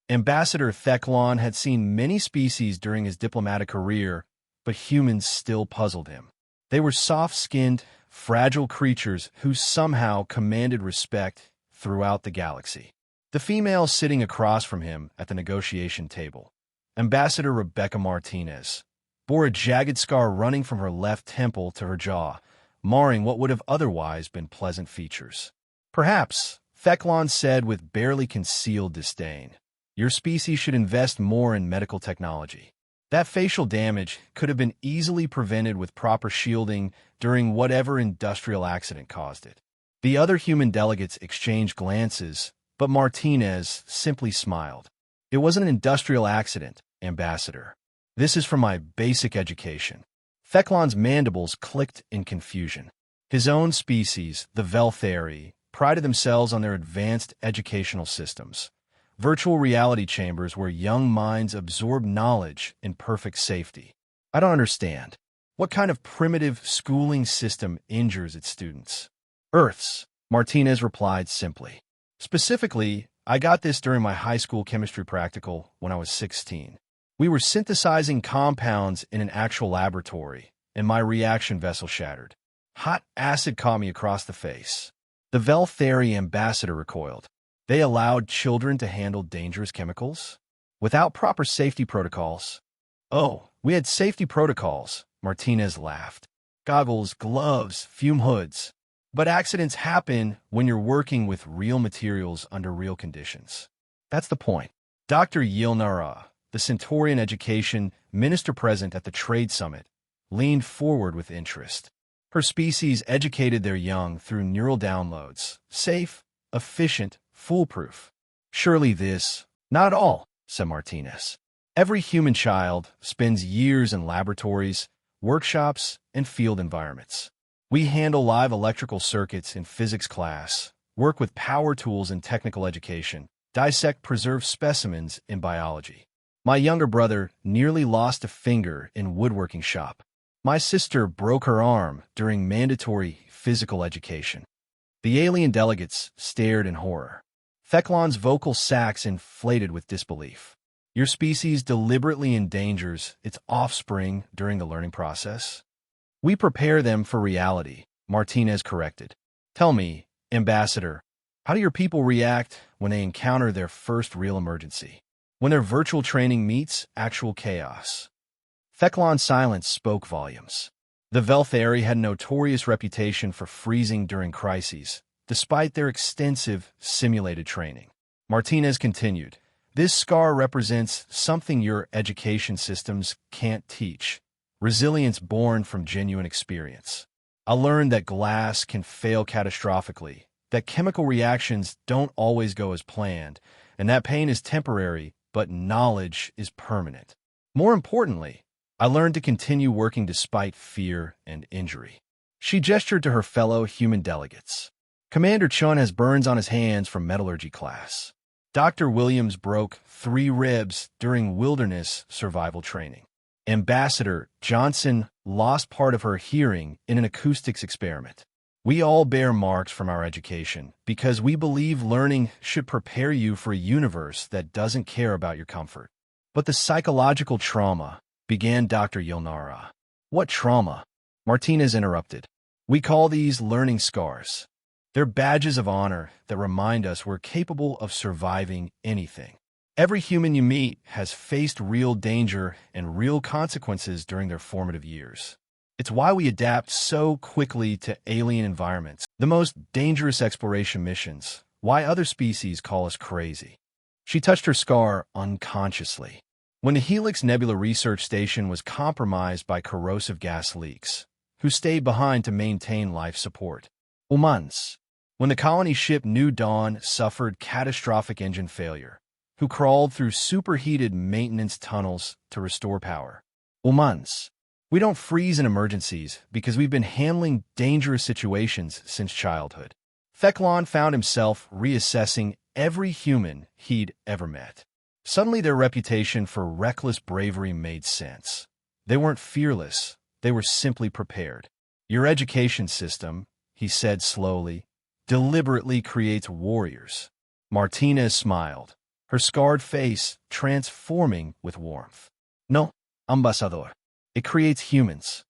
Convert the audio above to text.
Ambassador Theclon had seen many species during his diplomatic career, but humans still puzzled him. They were soft-skinned, fragile creatures who somehow commanded respect throughout the galaxy. The female sitting across from him at the negotiation table, Ambassador Rebecca Martinez, bore a jagged scar running from her left temple to her jaw, marring what would have otherwise been pleasant features. Perhaps, Theclon said with barely concealed disdain, your species should invest more in medical technology. That facial damage could have been easily prevented with proper shielding during whatever industrial accident caused it. The other human delegates exchanged glances, but Martinez simply smiled. It wasn't an industrial accident, Ambassador. This is from my basic education. Theclon's mandibles clicked in confusion. His own species, the Velthari, prided themselves on their advanced educational systems. Virtual reality chambers where young minds absorb knowledge in perfect safety. I don't understand. What kind of primitive schooling system injures its students? Earth's, Martinez replied simply. Specifically, I got this during my high school chemistry practical when I was 16. We were synthesizing compounds in an actual laboratory, and my reaction vessel shattered. Hot acid caught me across the face. The Velthari ambassador recoiled. They allowed children to handle dangerous chemicals? Without proper safety protocols? Oh, we had safety protocols, Martinez laughed. Goggles, gloves, fume hoods. But accidents happen when you're working with real materials under real conditions. That's the point. Dr. Yilnara, the Centaurian education minister present at the trade summit, leaned forward with interest. Her species educated their young through neural downloads, safe, efficient, foolproof. Surely this, not at all, said Martinez. Every human child spends years in laboratories, workshops, and field environments. We handle live electrical circuits in physics class, work with power tools in technical education, dissect preserved specimens in biology. My younger brother nearly lost a finger in woodworking shop. My sister broke her arm during mandatory physical education. The alien delegates stared in horror. Theclon's vocal sacs inflated with disbelief. Your species deliberately endangers its offspring during the learning process? We prepare them for reality, Martinez corrected. Tell me, Ambassador, how do your people react when they encounter their first real emergency? When their virtual training meets actual chaos? Theclon's silence spoke volumes. The Velthari had a notorious reputation for freezing during crises, despite their extensive simulated training. Martinez continued, this scar represents something your education systems can't teach. Resilience born from genuine experience. I learned that glass can fail catastrophically, that chemical reactions don't always go as planned, and that pain is temporary, but knowledge is permanent. More importantly, I learned to continue working despite fear and injury. She gestured to her fellow human delegates. Commander Chun has burns on his hands from metallurgy class. Dr. Williams broke 3 ribs during wilderness survival training. Ambassador Johnson lost part of her hearing in an acoustics experiment. We all bear marks from our education because we believe learning should prepare you for a universe that doesn't care about your comfort. But the psychological trauma, began Dr. Yilnara. What trauma? Martinez interrupted. We call these learning scars. They're badges of honor that remind us we're capable of surviving anything. Every human you meet has faced real danger and real consequences during their formative years. It's why we adapt so quickly to alien environments, the most dangerous exploration missions, why other species call us crazy. She touched her scar unconsciously. When the Helix Nebula Research Station was compromised by corrosive gas leaks, who stayed behind to maintain life support? Humans. When the colony ship New Dawn suffered catastrophic engine failure, who crawled through superheated maintenance tunnels to restore power? Humans. We don't freeze in emergencies because we've been handling dangerous situations since childhood. Theclon found himself reassessing every human he'd ever met. Suddenly their reputation for reckless bravery made sense. They weren't fearless, they were simply prepared. Your education system, he said slowly, deliberately creates warriors. Martinez smiled. her scarred face transforming with warmth. No, ambassador. It creates humans.